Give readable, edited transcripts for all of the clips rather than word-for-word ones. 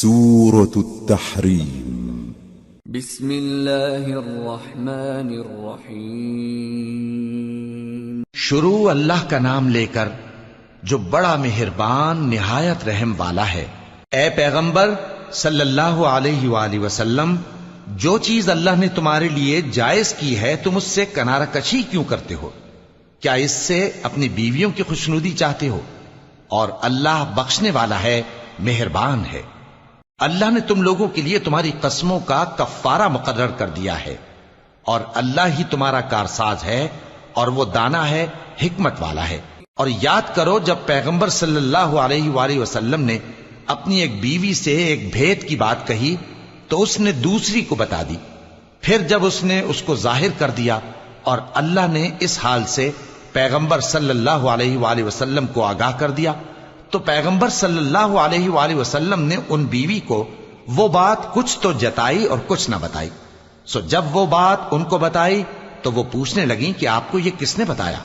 سورة التحريم بسم اللہ الرحمن الرحیم شروع اللہ کا نام لے کر جو بڑا مہربان نہایت رحم والا ہے۔ اے پیغمبر صلی اللہ علیہ وآلہ وسلم، جو چیز اللہ نے تمہارے لیے جائز کی ہے تم اس سے کنارہ کشی کیوں کرتے ہو؟ کیا اس سے اپنی بیویوں کی خوشنودی چاہتے ہو؟ اور اللہ بخشنے والا ہے، مہربان ہے۔ اللہ نے تم لوگوں کے لیے تمہاری قسموں کا کفارہ مقرر کر دیا ہے، اور اللہ ہی تمہارا کارساز ہے، اور وہ دانا ہے، حکمت والا ہے۔ اور یاد کرو جب پیغمبر صلی اللہ علیہ وآلہ وسلم نے اپنی ایک بیوی سے ایک بھید کی بات کہی تو اس نے دوسری کو بتا دی، پھر جب اس نے اس کو ظاہر کر دیا اور اللہ نے اس حال سے پیغمبر صلی اللہ علیہ وآلہ وسلم کو آگاہ کر دیا تو پیغمبر صلی اللہ علیہ وآلہ وسلم نے ان بیوی کو وہ بات کچھ تو جتائی اور کچھ نہ بتائی۔ سو جب وہ بات ان کو بتائی تو وہ پوچھنے لگیں کہ آپ کو یہ کس نے بتایا؟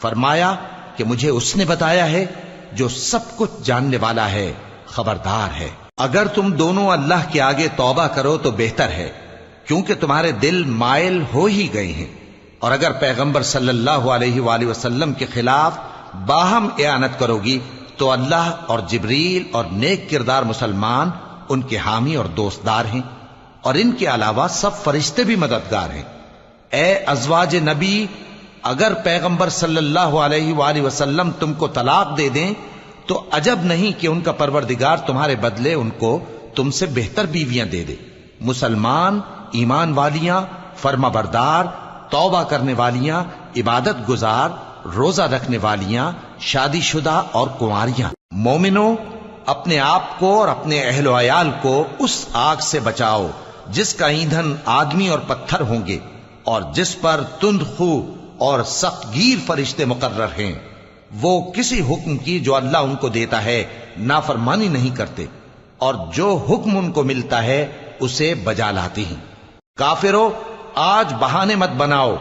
فرمایا کہ مجھے اس نے بتایا ہے جو سب کچھ جاننے والا ہے، خبردار ہے۔ اگر تم دونوں اللہ کے آگے توبہ کرو تو بہتر ہے، کیونکہ تمہارے دل مائل ہو ہی گئے ہیں۔ اور اگر پیغمبر صلی اللہ علیہ وآلہ وسلم کے خلاف باہم اعانت کرو گی تو اللہ اور جبریل اور نیک کردار مسلمان ان کے حامی اور دوستدار ہیں، اور ان کے علاوہ سب فرشتے بھی مددگار ہیں۔ اے ازواج نبی، اگر پیغمبر صلی اللہ علیہ وآلہ وسلم تم کو طلاق دے دیں تو عجب نہیں کہ ان کا پروردگار تمہارے بدلے ان کو تم سے بہتر بیویاں دے دے، مسلمان، ایمان والیاں، فرما بردار، توبہ کرنے والیاں، عبادت گزار، روزہ رکھنے والیاں، شادی شدہ اور کنواریاں۔ مومنوں، اپنے آپ کو اور اپنے اہل و عیال کو اس آگ سے بچاؤ جس کا ایندھن آدمی اور پتھر ہوں گے، اور جس پر تند خو اور سخت گیر فرشتے مقرر ہیں۔ وہ کسی حکم کی جو اللہ ان کو دیتا ہے نافرمانی نہیں کرتے، اور جو حکم ان کو ملتا ہے اسے بجا لاتے ہیں۔ کافرو، آج بہانے مت بناؤ،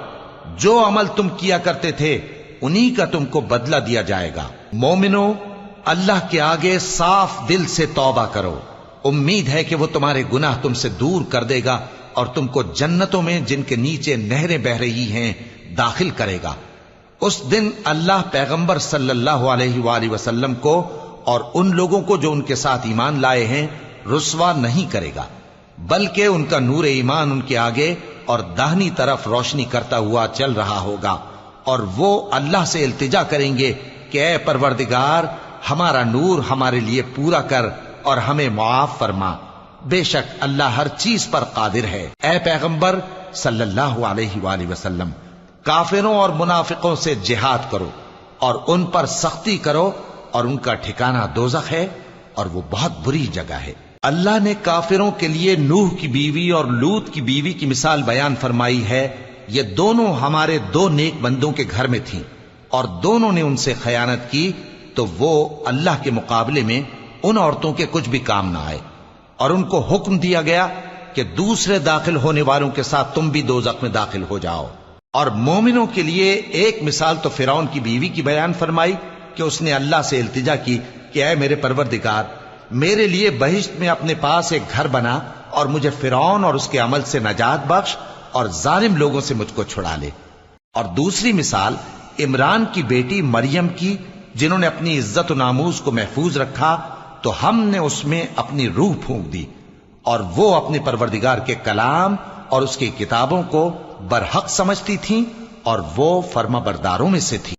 جو عمل تم کیا کرتے تھے انہی کا تم کو بدلہ دیا جائے گا۔ مومنو، اللہ کے آگے صاف دل سے توبہ کرو، امید ہے کہ وہ تمہارے گناہ تم سے دور کر دے گا اور تم کو جنتوں میں جن کے نیچے نہریں بہ رہی ہیں داخل کرے گا۔ اس دن اللہ پیغمبر صلی اللہ علیہ وآلہ وسلم کو اور ان لوگوں کو جو ان کے ساتھ ایمان لائے ہیں رسوا نہیں کرے گا، بلکہ ان کا نور ایمان ان کے آگے اور داہنی طرف روشنی کرتا ہوا چل رہا ہوگا، اور وہ اللہ سے التجا کریں گے کہ اے پروردگار، ہمارا نور ہمارے لیے پورا کر اور ہمیں معاف فرما، بے شک اللہ ہر چیز پر قادر ہے۔ اے پیغمبر صلی اللہ علیہ وآلہ وسلم، کافروں اور منافقوں سے جہاد کرو اور ان پر سختی کرو، اور ان کا ٹھکانہ دوزخ ہے اور وہ بہت بری جگہ ہے۔ اللہ نے کافروں کے لیے نوح کی بیوی اور لوط کی بیوی کی مثال بیان فرمائی ہے۔ یہ دونوں ہمارے دو نیک بندوں کے گھر میں تھیں، اور دونوں نے ان سے خیانت کی تو وہ اللہ کے مقابلے میں ان عورتوں کے کچھ بھی کام نہ آئے، اور ان کو حکم دیا گیا کہ دوسرے داخل ہونے والوں کے ساتھ تم بھی دوزخ میں داخل ہو جاؤ۔ اور مومنوں کے لیے ایک مثال تو فرعون کی بیوی کی بیان فرمائی کہ اس نے اللہ سے التجا کی کہ اے میرے پروردگار، میرے لیے بہشت میں اپنے پاس ایک گھر بنا اور مجھے فرعون اور اس کے عمل سے نجات بخش اور ظالم لوگوں سے مجھ کو چھڑا لے۔ اور دوسری مثال عمران کی بیٹی مریم کی، جنہوں نے اپنی عزت و ناموس کو محفوظ رکھا تو ہم نے اس میں اپنی روح پھونک دی، اور وہ اپنے پروردگار کے کلام اور اس کی کتابوں کو برحق سمجھتی تھیں، اور وہ فرما برداروں میں سے تھی۔